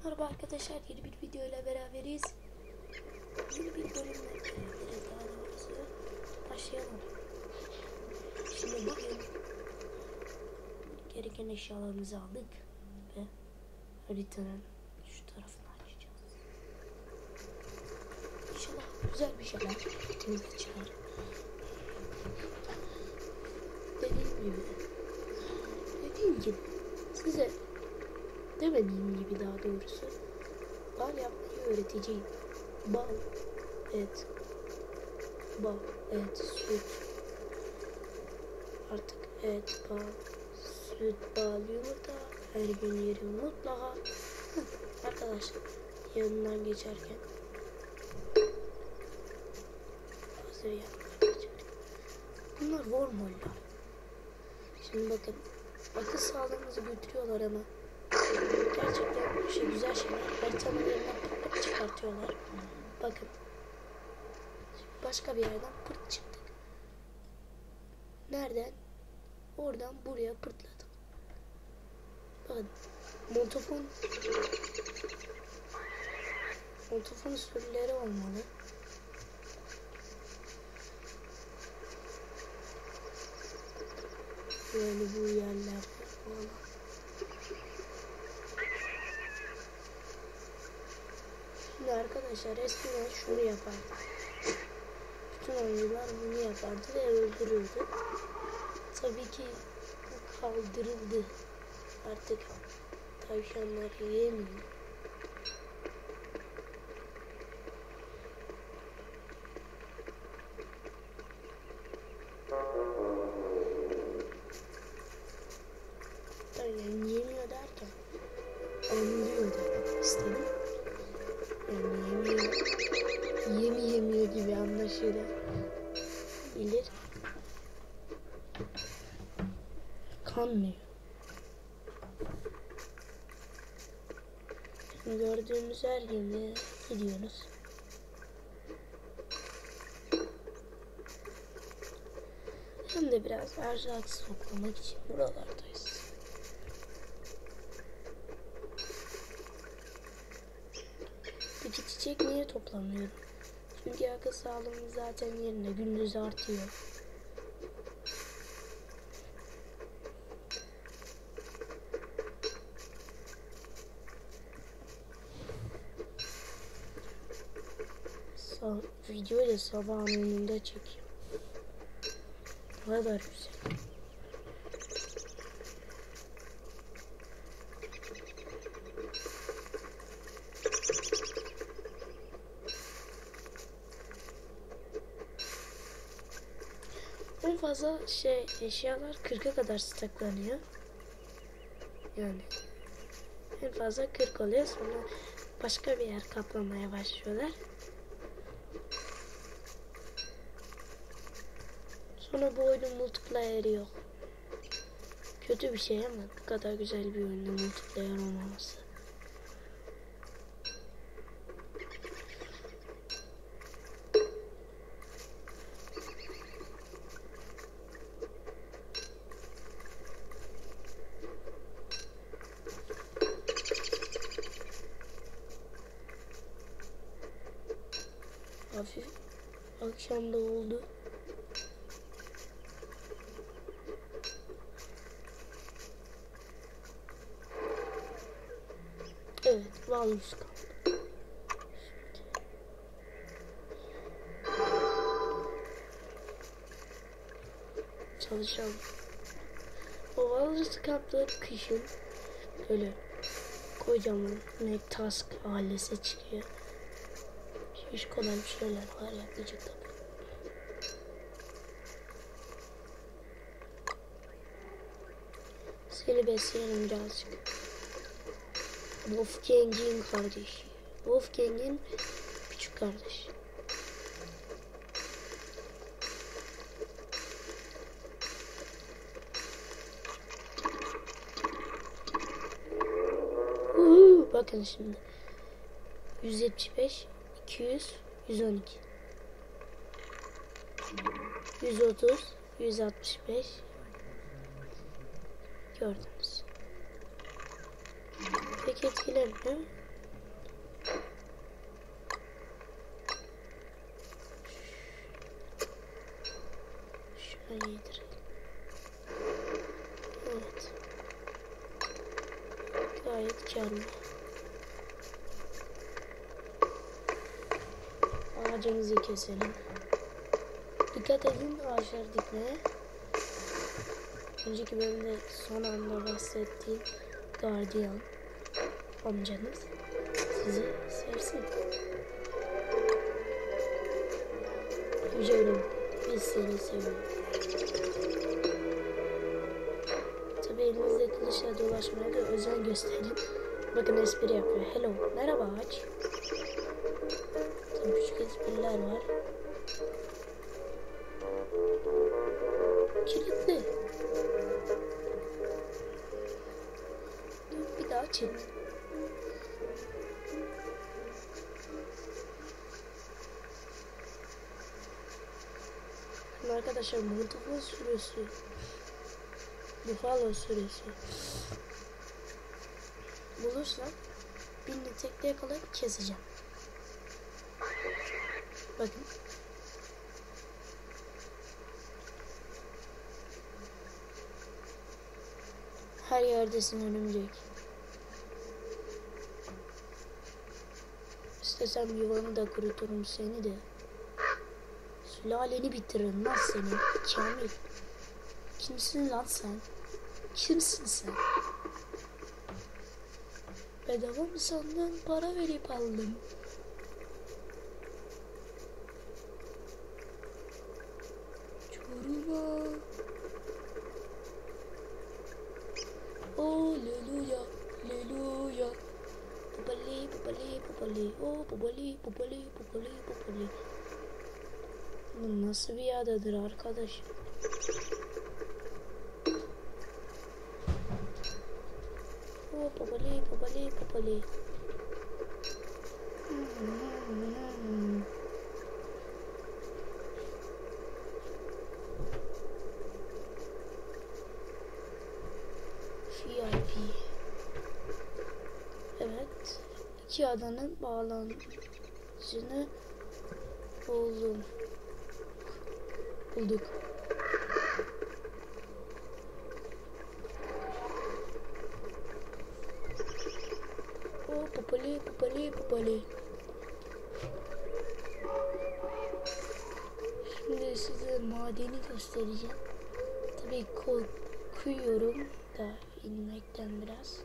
Merhaba arkadaşlar, yeni bir video ile beraberiz. Yeni bir bölümle beraberiz, daha doğrusu. Başlayalım. Şimdi bugün gereken eşyalarımızı aldık ve haritanın şu tarafını açacağız. İnşallah güzel bir şeyler bize çıkar. Dediğim gibi size demediğim gibi, daha doğrusu bal yapmayı öğreteceğim. Bal, et, bal, et, süt, artık et, bal, süt, bal, yumurta her gün yerim mutlaka. Arkadaşlar, yanından geçerken hazır yanından geçerken bunlar wormhole'lar. Şimdi bakın, akıl sağlığımızı götürüyorlar ama gerçekten güzel şeyler. Haritanın yerinden pırt pırt çıkartıyorlar. Bakın, başka bir yerden pırt çıktık. Nereden? Oradan buraya pırtladım. Bakın, Montafon sürüleri olmalı. Böyle bu yerlerde falan. Şimdi arkadaşlar, eskiden şunu yapardı. Bütün oyuncular bunu yapardı ve öldürürdü. Tabii ki bu kaldırıldı. Artık tavşanlar yiyemiyor. Yani yemiyor derken anlıyor demek istedim. Yani yemiyor gibi anlaşılır. Kanmıyor. Şimdi gördüğümüz her yere gidiyoruz. Hem de biraz erzak toplamak için buralardayız. Peki çiçek niye toplamıyorum? Çünkü akıl sağlığım zaten yerinde, gündüz artıyor. Videoyu da sabahın önünde çekiyor. Ne kadar güzel. En fazla eşyalar 40'a kadar staklanıyor. Yani en fazla 40 oluyor, sonra başka bir yer kaplamaya başlıyorlar. Sonra bu oyunun multiplayer'i yok. Kötü bir şey ama bu kadar güzel bir oyunda multiplayer olmaması. Hafif akşam da oldu. Evet, Valus kaldı. Çalışalım. O Valus kampları kışın böyle kocaman task ailesi çıkıyor. Hiç kolay bir şeyler var yapacak tabii. Seni besleyelim birazcık. Wolfgang'in kardeşi. Wolfgang'in küçük kardeşi. Bakın şimdi. 175, 200, 112. 130, 165. Gördünüz. Pek etkilemiyor. iyidir. Evet. Gayet karlı. Ağacımızı keselim. Dikkat edin ağaçları dikmeye. Önceki bölümde son anda bahsettiğim gardiyan amcanız sizi sevsin. Yücelim, biz seni seviyoruz. Tabi elinizde kılıçla dolaşmaya da özen gösterin. Bakın espri yapıyor. Hello, merhaba ağaç. Tabi küçük espriler var. Kilitli. Bir daha açın. Arkadaşlar Buffalo sürüsü. Buffalo sürüsü. Bulursam birini tekte yakalayıp keseceğim. Bakın. Her yerdesin örümcek. İstesem yuvanı da kuruturum seni de. Sülaleni bitiririm lan seni. Kamil. Kimsin lan sen? Kimsin sen? Bedava mı sandın? Para verip aldım. Çoruma. Oh, leluya, leluya. Bubali, bubali, bubali. Oh, bubali, bubali, bubali, bubali. Bu nasıl bir adadır arkadaş? Oh, bubali, bubali, bubali. VIP. Evet. İki adanın bağlantısını bulduk. Oh, popoli, popoli, popoli. Şimdi size madeni göstereceğim. Tabii korkuyorum da inmekten biraz.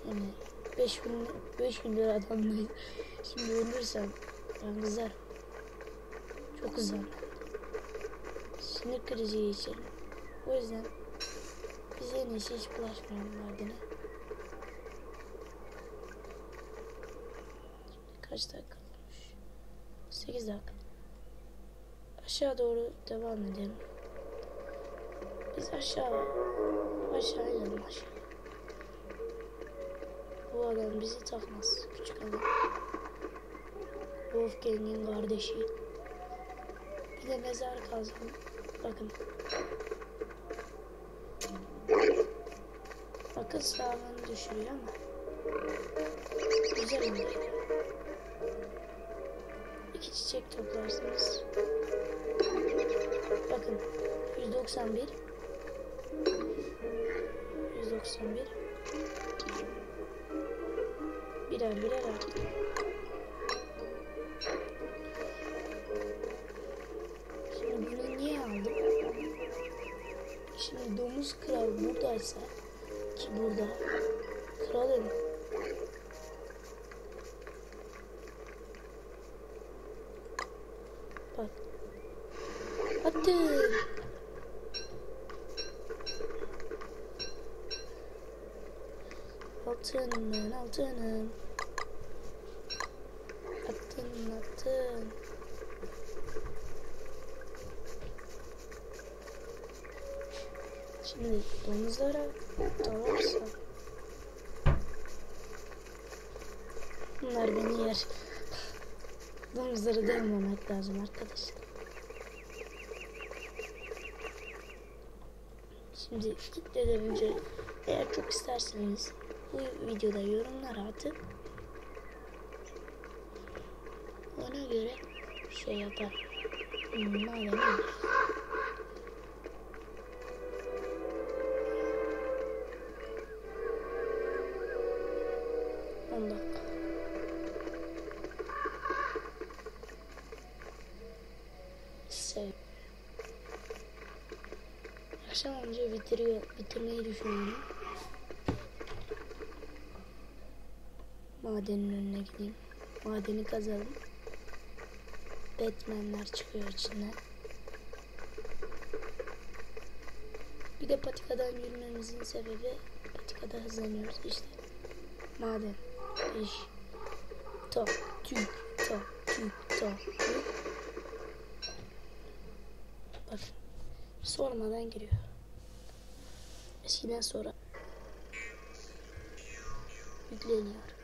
Yani 5 gündür adamdayım. Şimdi ölürsem ben kızarım. Çok kızarım. Sinir krizi geçerim. O yüzden biz en iyisi hiç bulaşmayalım madene. Kaç dakika olmuş? 8 dakika. Aşağı doğru devam edelim. Biz aşağı inelim aşağı. Bu adam bizi takmaz. Küçük adam. Wolfgang'in kardeşi. Bir de mezar kazalım. Bakın. Akıl sağlığını düşürüyor ama güzel oluyor. 2 çiçek toplarsınız. Bakın 191 birer artık. Şimdi bunu niye aldım? Şimdi domuz kral buradaysa ki burada kralın bak attım. Altınım. Attın. Şimdi domuzlara dalarsa bunlar beni yer. Domuzları dövmemek lazım arkadaşlar. Şimdi gitmeden önce eğer çok isterseniz bu videoda yorumlara atıp ona göre şey yapar. Maden olur. 10 dakika. Akşam önce bitirmeyi düşünüyorum. Madenin önüne gideyim. Madeni kazalım. Batman'ler çıkıyor içinden. Bir de patikadan yürümemizin sebebi patikada hızlanıyoruz işte. Maden, iş, top, tük, top, tük, top, tük. Bakın, sormadan giriyor. Eskiden sonra yükleniyor.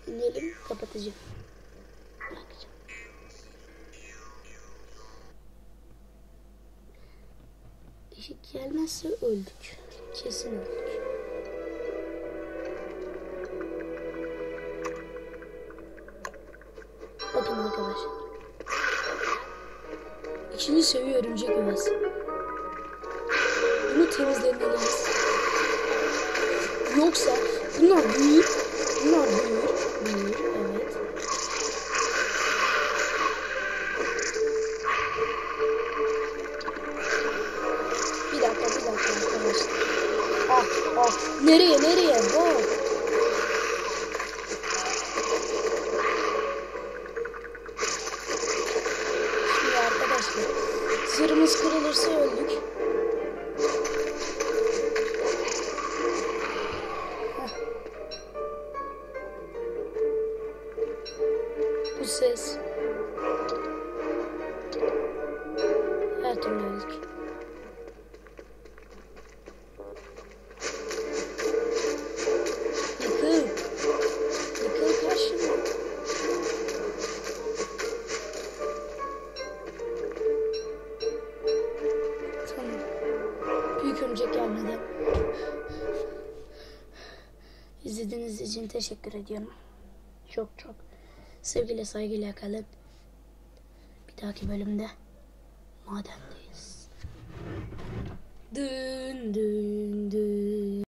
İnelim, kapatacağım. Bırakacağım. Işık gelmezse öldük. Kesin öldük. Bakın arkadaşlar. İkinci seviye örümcek yuvası. Bunu temizlemeliyiz. Yoksa bunlar büyür. Bunlar büyür. Evet. Bir dakika arkadaşlar. Nereye? Bak. Şimdi arkadaşlar. Zırhımız kırılırsa öldük. Bu ses. Her türlü öldük. Yıkıl karşıma. Tamam. Büyük örümcek gelmedi. İzlediğiniz için teşekkür ediyorum. Çok sevgiyle saygıyla kalın. Bir dahaki bölümde madendeyiz. Dün.